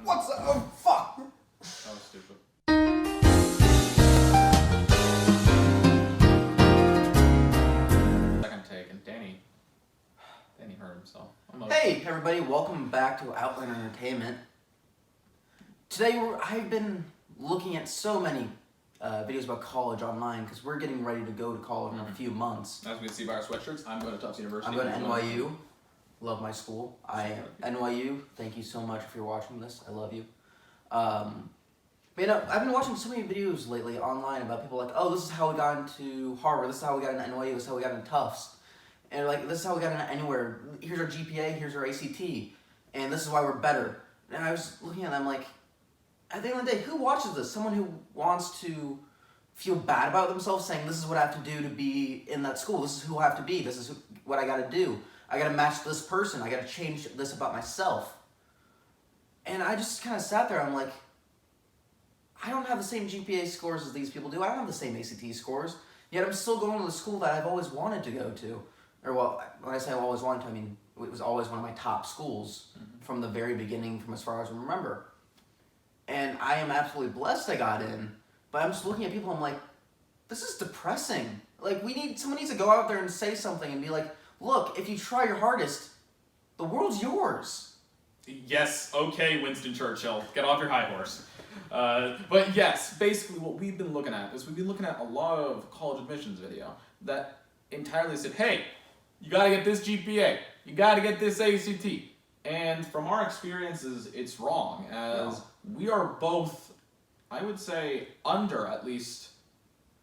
What's up? Oh, fuck! That was stupid. Second take, and Danny hurt himself. Hey, everybody, welcome back to Outline Entertainment. Today, I've been looking at so many videos about college online because we're getting ready to go to college in a few months. As we can see by our sweatshirts, I'm going to Tufts University. I'm going to NYU. Love my school. NYU, thank you so much if you're watching this. I love you. But you know, I've been watching so many videos lately online about people like, oh, this is how we got into Harvard, this is how we got into NYU, this is how we got into Tufts. And like, this is how we got into anywhere. Here's our GPA, here's our ACT, and this is why we're better. And I was looking at them like, at the end of the day, who watches this? Someone who wants to feel bad about themselves, saying this is what I have to do to be in that school, this is who I have to be, this is what I gotta do. I gotta match this person, I gotta change this about myself. And I just kind of sat there, I'm like, I don't have the same GPA scores as these people do, I don't have the same ACT scores, yet I'm still going to the school that I've always wanted to go to. Or well, when I say I've always wanted to, I mean, it was always one of my top schools from the very beginning, from as far as I remember. And I am absolutely blessed I got in, but I'm just looking at people, I'm like, this is depressing. Like, someone needs to go out there and say something and be like, look, if you try your hardest, the world's yours. Yes, okay, Winston Churchill, get off your high horse. But yes, basically what we've been looking at is we've been looking at a lot of college admissions video that entirely said, hey, you gotta get this GPA, you gotta get this ACT. And from our experiences, it's wrong, as we are both, I would say, under at least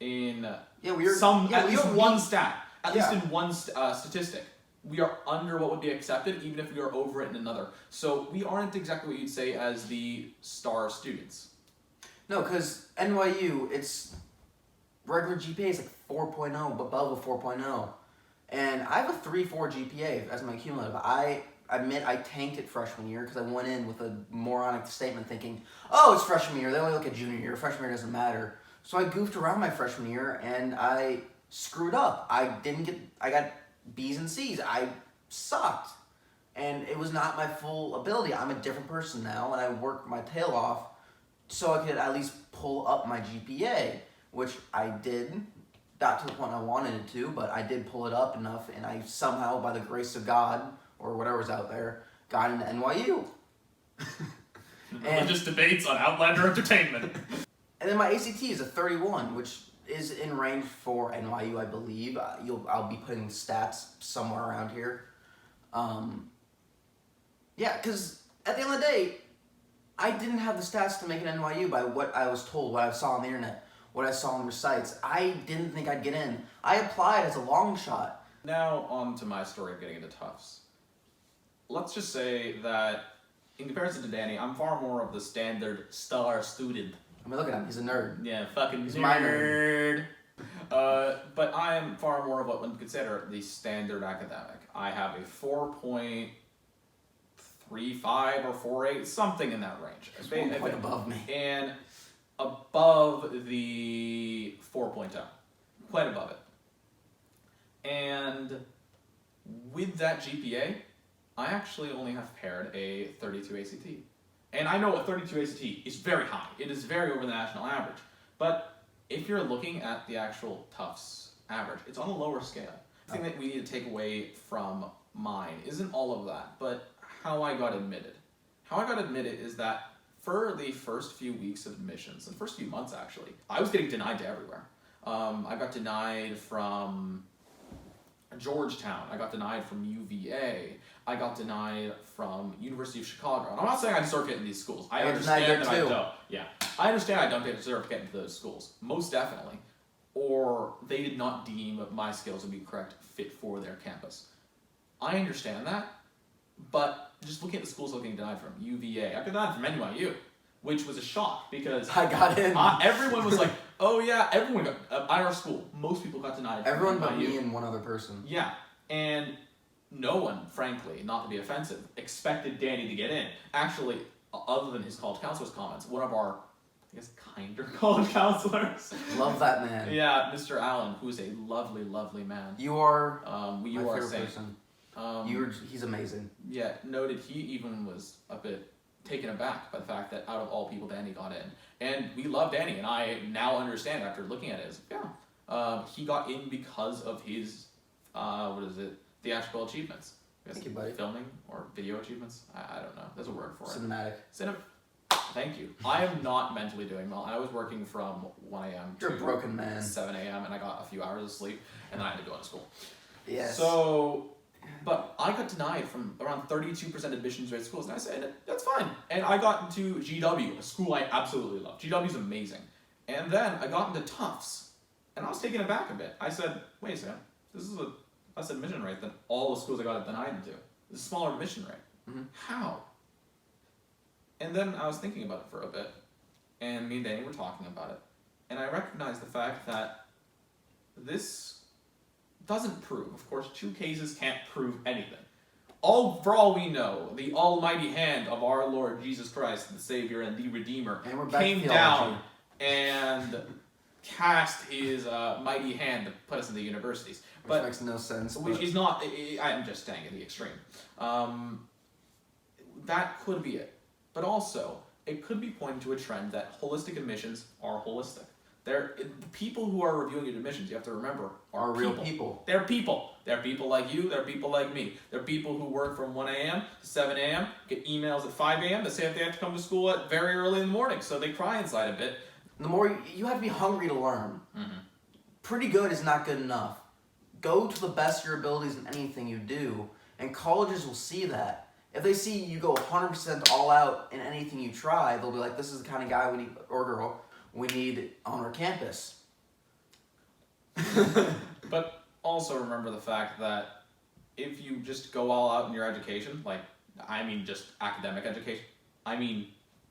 in one stat, at least in one statistic. We are under what would be accepted, even if we are over it in another. So we aren't exactly what you'd say as the star students. No, because NYU, it's regular GPA is like 4.0, above a 4.0. And I have a 3.4 GPA as my cumulative. I admit I tanked it freshman year because I went in with a moronic statement thinking, oh, it's freshman year, they only look at junior year, freshman year doesn't matter. So I goofed around my freshman year and I screwed up. I got B's and C's. I sucked. And it was not my full ability. I'm a different person now, and I worked my tail off so I could at least pull up my GPA, which I did. Got to the point I wanted it to, but I did pull it up enough, and I somehow, by the grace of God, or whatever's out there, got into NYU. Religious debates on Outlander Entertainment. And then my ACT is a 31, which is in range for NYU, I believe. I'll be putting stats somewhere around here. Yeah, because at the end of the day, I didn't have the stats to make an NYU by what I was told, what I saw on the internet, what I saw on their sites. I didn't think I'd get in. I applied as a long shot. Now on to my story of getting into Tufts. Let's just say that, in comparison to Danny, I'm far more of the standard star student. I mean, look at him. He's a nerd. Yeah, fucking He's nerd. my nerd. But I am far more of what one would consider the standard academic. I have a 4.35 or 4.8, something in that range. It's 1 point above me. And above the 4.0. Quite above it. And with that GPA, I actually only have paired a 32 ACT. And I know a 32 ACT is very high. It is very over the national average. But if you're looking at the actual Tufts average, it's on a lower scale. The thing that we need to take away from mine isn't all of that, but how I got admitted. How I got admitted is that for the first few weeks of admissions, the first few months actually, I was getting denied to everywhere. I got denied from Georgetown, I got denied from UVA, I got denied from University of Chicago. And I'm not saying I deserve to get into these schools. I understand that I don't. Yeah, I understand I don't deserve to get into those schools. Most definitely. Or they did not deem my skills to be correct fit for their campus. I understand that, but just looking at the schools I was getting denied from, UVA, I got denied from NYU, which was a shock because I got in. Everyone was like, oh yeah, everyone got, at our school, most people got denied. Everyone but me and one other person. Yeah, and no one, frankly, not to be offensive, expected Danny to get in. Actually, other than his college counselor's comments, one of our, I guess, kinder college counselors. Love that man. Yeah, Mr. Allen, who is a lovely, lovely man. You are you my are favorite saint. person. He's amazing. Yeah, noted he even was a bit taken aback by the fact that out of all people, Danny got in. And we love Danny, and I now understand after looking at it, he got in because of his, theatrical achievements. Thank you, buddy. Filming or video achievements? I don't know. There's a word for it. Cinematic. Thank you. I am not mentally doing well. I was working from 1 a.m. You're a broken man. 7 a.m. and I got a few hours of sleep, and then I had to go to school. Yes. So, but I got denied from around 32% admissions rate schools, and I said, that's fine. And I got into GW, a school I absolutely love. GW is amazing. And then I got into Tufts, and I was taken aback a bit. I said, wait a second, this is a less admission rate than all the schools I got denied into. It's a smaller admission rate. Mm-hmm. How? And then I was thinking about it for a bit, and me and Danny were talking about it, and I recognized the fact that this doesn't prove. Of course, 2 cases can't prove anything. For all we know, the almighty hand of our Lord Jesus Christ, the Savior and the Redeemer, came down and cast his mighty hand to put us in the universities. Which makes no sense. Which is not, I'm just saying in the extreme. That could be it. But also, it could be pointing to a trend that holistic admissions are holistic. The people who are reviewing your admissions, you have to remember, are real people. They're people. They're people like you. They're people like me. They're people who work from 1 a.m. to 7 a.m., get emails at 5 a.m. that say that they have to come to school at very early in the morning, so they cry inside a bit. The more you have to be hungry to learn. Mm-hmm. Pretty good is not good enough. Go to the best of your abilities in anything you do, and colleges will see that. If they see you go 100% all out in anything you try, they'll be like, this is the kind of guy we need, or girl, we need on our campus. But also remember the fact that if you just go all out in your education, just academic education,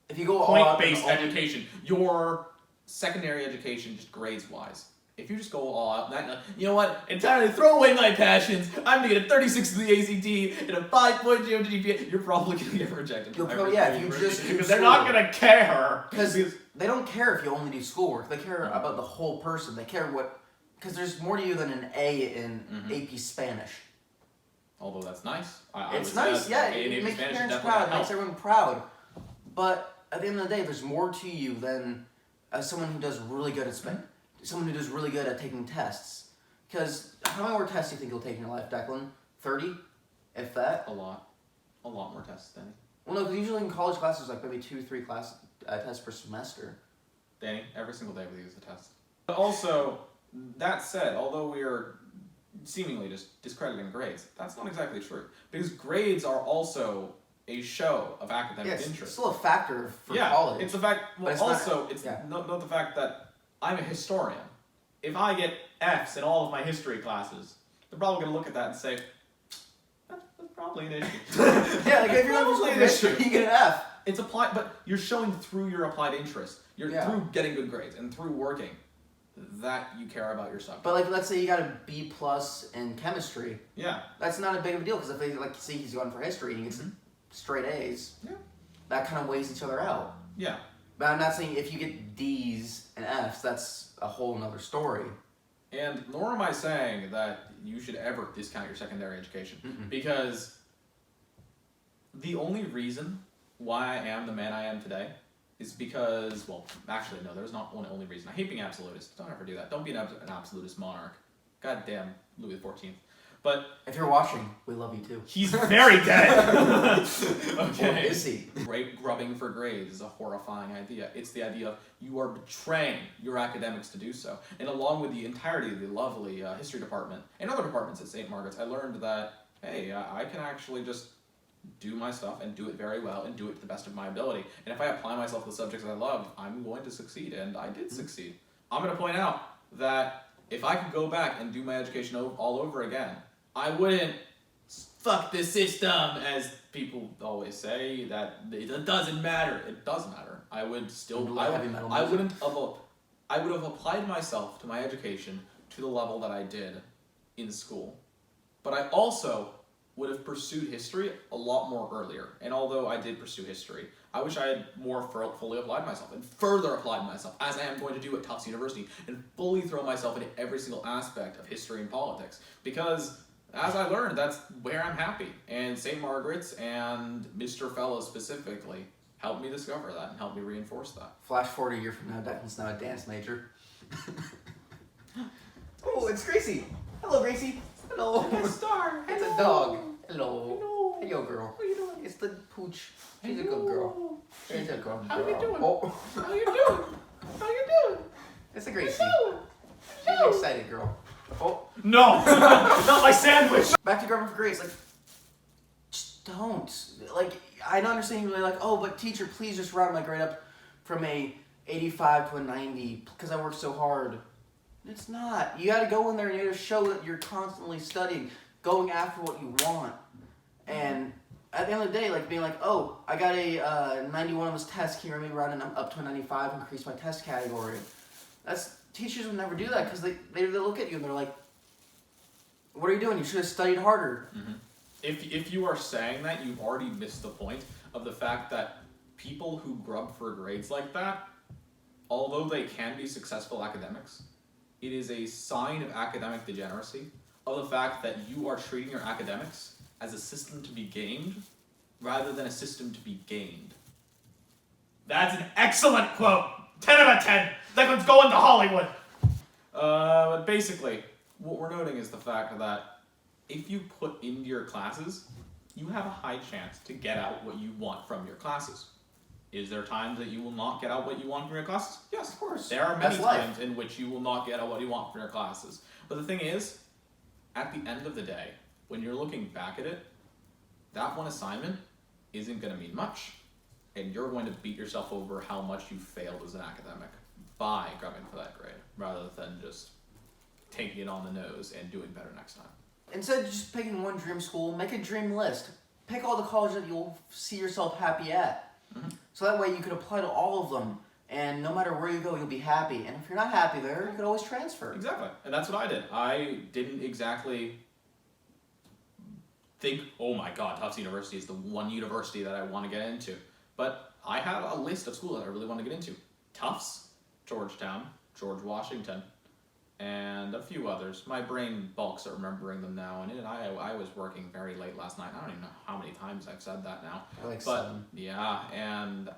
if you go all out point-based education, your secondary education, just grades-wise. If you just go all out, you know what? Entirely throw away my passions. I'm gonna get a 36 to the ACT and a 5.0 GPA. You're probably gonna get rejected. If you just because they're not gonna care. Because they don't care if you only do schoolwork. They care about the whole person. They care because there's more to you than an A in AP Spanish. Although that's nice. It's nice, yeah. It makes parents proud. It makes everyone proud. But at the end of the day, there's more to you than someone who does really good at Spanish. Someone who does really good at taking tests. Because how many more tests do you think you'll take in your life, Declan? 30? If that? A lot. A lot more tests, Danny. Well, no, because usually in college classes, maybe 2-3 tests per semester. Danny, every single day we use a test. But also, that said, although we are seemingly just discrediting grades, that's not exactly true. Because grades are also a show of academic interest. It's still a factor for college. It's the fact, not the fact that I'm a historian. If I get Fs in all of my history classes, they're probably going to look at that and say, that's probably an issue. If you're not history, you get an F. It's applied, but you're showing through your applied interest. You're through getting good grades and through working that you care about your subject. But let's say you got a B+ in chemistry. Yeah. That's not a big of a deal because if they see he's going for history and he gets straight A's, that kind of weighs each other out. Yeah. But I'm not saying if you get D's and F's, that's a whole nother story. And nor am I saying that you should ever discount your secondary education. Because the only reason why I am the man I am today is because, actually, no, there's not one only reason. I hate being absolutist. Don't ever do that. Don't be an absolutist monarch. Goddamn Louis XIV. But if you're watching, we love you too. He's very dead. Okay. Or is he? Grubbing for grades is a horrifying idea. It's the idea of you are betraying your academics to do so. And along with the entirety of the lovely history department and other departments at St. Margaret's, I learned that, hey, I can actually just do my stuff and do it very well and do it to the best of my ability. And if I apply myself to the subjects I love, I'm going to succeed. And I did succeed. I'm going to point out that if I could go back and do my education all over again, I wouldn't fuck the system, as people always say, that it doesn't matter. It does matter. I would still, I would have applied myself to my education to the level that I did in school. But I also would have pursued history a lot more earlier. And although I did pursue history, I wish I had more fully applied myself and further applied myself, as I am going to do at Tufts University, and fully throw myself into every single aspect of history and politics. Because as I learned, that's where I'm happy. And St. Margaret's and Mr. Fellows specifically helped me discover that and helped me reinforce that. Flash forward a year from now, Declan's now a dance major. Oh, it's Gracie. Hello, Gracie. Hello. It's a star. It's a Hello. dog. Hello. Hello. Hello, girl. How you doing? It's the pooch. She's a good girl. She's a good girl. How you doing? Oh. How you doing? How you doing? It's a Gracie. How She's an excited girl. Oh. No, not my sandwich. Back to grammar for grades. Like, just don't. Like, I don't understand you really like, oh, but teacher, please just round my grade up from a 85 to a 90 because I worked so hard. It's not. You got to go in there and you got to show that you're constantly studying, going after what you want. And at the end of the day, like being like, oh, I got a 91 on this test, can you maybe round it up to a 95, increase my test category? Teachers would never do that because they look at you and they're like, what are you doing? You should have studied harder. Mm-hmm. If you are saying that, you've already missed the point of the fact that people who grub for grades like that, although they can be successful academics, it is a sign of academic degeneracy, of the fact that you are treating your academics as a system to be gamed rather than a system to be gained. That's an excellent quote. 10 out of 10. Declan's going to Hollywood. But basically, what we're noting is the fact that if you put into your classes, you have a high chance to get out what you want from your classes. Is there times that you will not get out what you want from your classes? Yes, Of course. there are many That's life. times in which you will not get out what you want from your classes. But the thing is, at the end of the day, when you're looking back at it, that one assignment isn't going to mean much, and you're going to beat yourself over how much you failed as an academic by grubbing for that grade, rather than just taking it on the nose and doing better next time. Instead of just picking one dream school, make a dream list. Pick all the colleges that you'll see yourself happy at. Mm-hmm. So that way you can apply to all of them. And no matter where you go, you'll be happy. And if you're not happy there, you could always transfer. Exactly, and that's what I did. I didn't exactly think, oh my god, Tufts University is the one university that I want to get into. But I had a list of schools that I really want to get into. Tufts, Georgetown, George Washington, and a few others. My brain bulks at remembering them now, and I was working very late last night. I don't even know how many times I've said that now. Like But 7. yeah, and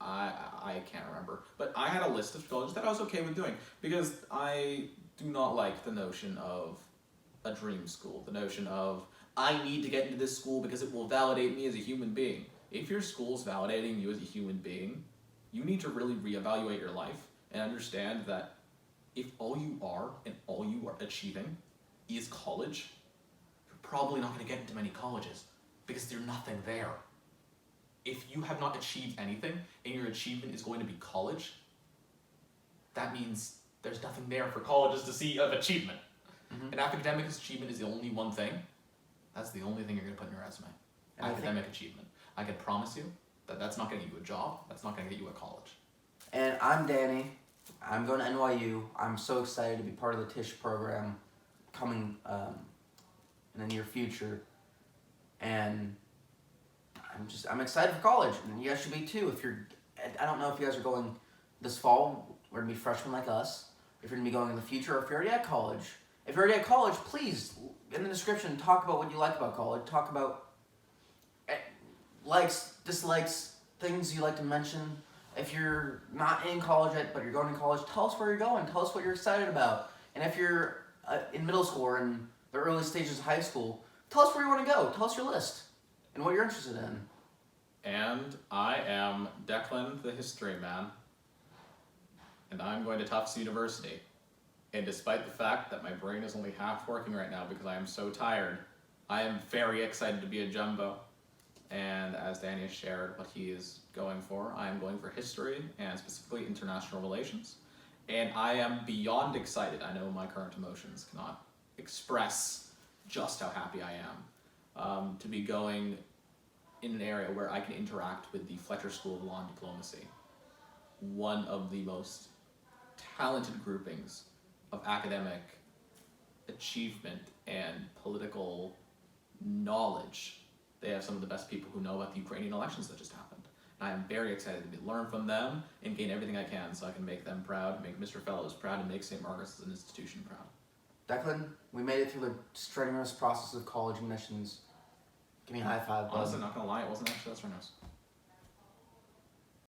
I can't remember. But I had a list of colleges that I was okay with doing because I do not like the notion of a dream school. The notion of, I need to get into this school because it will validate me as a human being. If your school's validating you as a human being, you need to really reevaluate your life and understand that if all you are and all you are achieving is college, you're probably not going to get into many colleges because there's nothing there. If you have not achieved anything and your achievement is going to be college, that means there's nothing there for colleges to see of achievement. Mm-hmm. And academic achievement is the only one thing. That's the only thing you're going to put in your resume. And Academic achievement. I can promise you that that's not going to get you a job. That's not going to get you a college. And I'm Danny. I'm going to NYU. I'm so excited to be part of the Tisch program coming in the near future. And I'm excited for college. And you guys should be too. I don't know if you guys are going this fall. We're going to be freshmen like us. If you're going to be going in the future, or if you're already at college. If you're already at college, please, in the description, talk about what you like about college. Talk about likes, dislikes, things you like to mention. If you're not in college yet, but you're going to college, tell us where you're going. Tell us what you're excited about. And if you're in middle school or in the early stages of high school, tell us where you want to go. Tell us your list and what you're interested in. And I am Declan, the history man. And I'm going to Tufts University. And despite the fact that my brain is only half working right now because I am so tired, I am very excited to be a jumbo. And as Danny has shared what he is going for, I am going for history and specifically international relations. And I am beyond excited. I know my current emotions cannot express just how happy I am to be going in an area where I can interact with the Fletcher School of Law and Diplomacy, one of the most talented groupings of academic achievement and political knowledge. They have some of the best people who know about the Ukrainian elections that just happened. And I am very excited to learn from them and gain everything I can so I can make them proud, make Mr. Fellows proud, and make St. Margaret's as an institution proud. Declan, we made it through the strenuous process of college admissions. Give me a high five, bud. Honestly, not gonna lie, it wasn't actually that strenuous.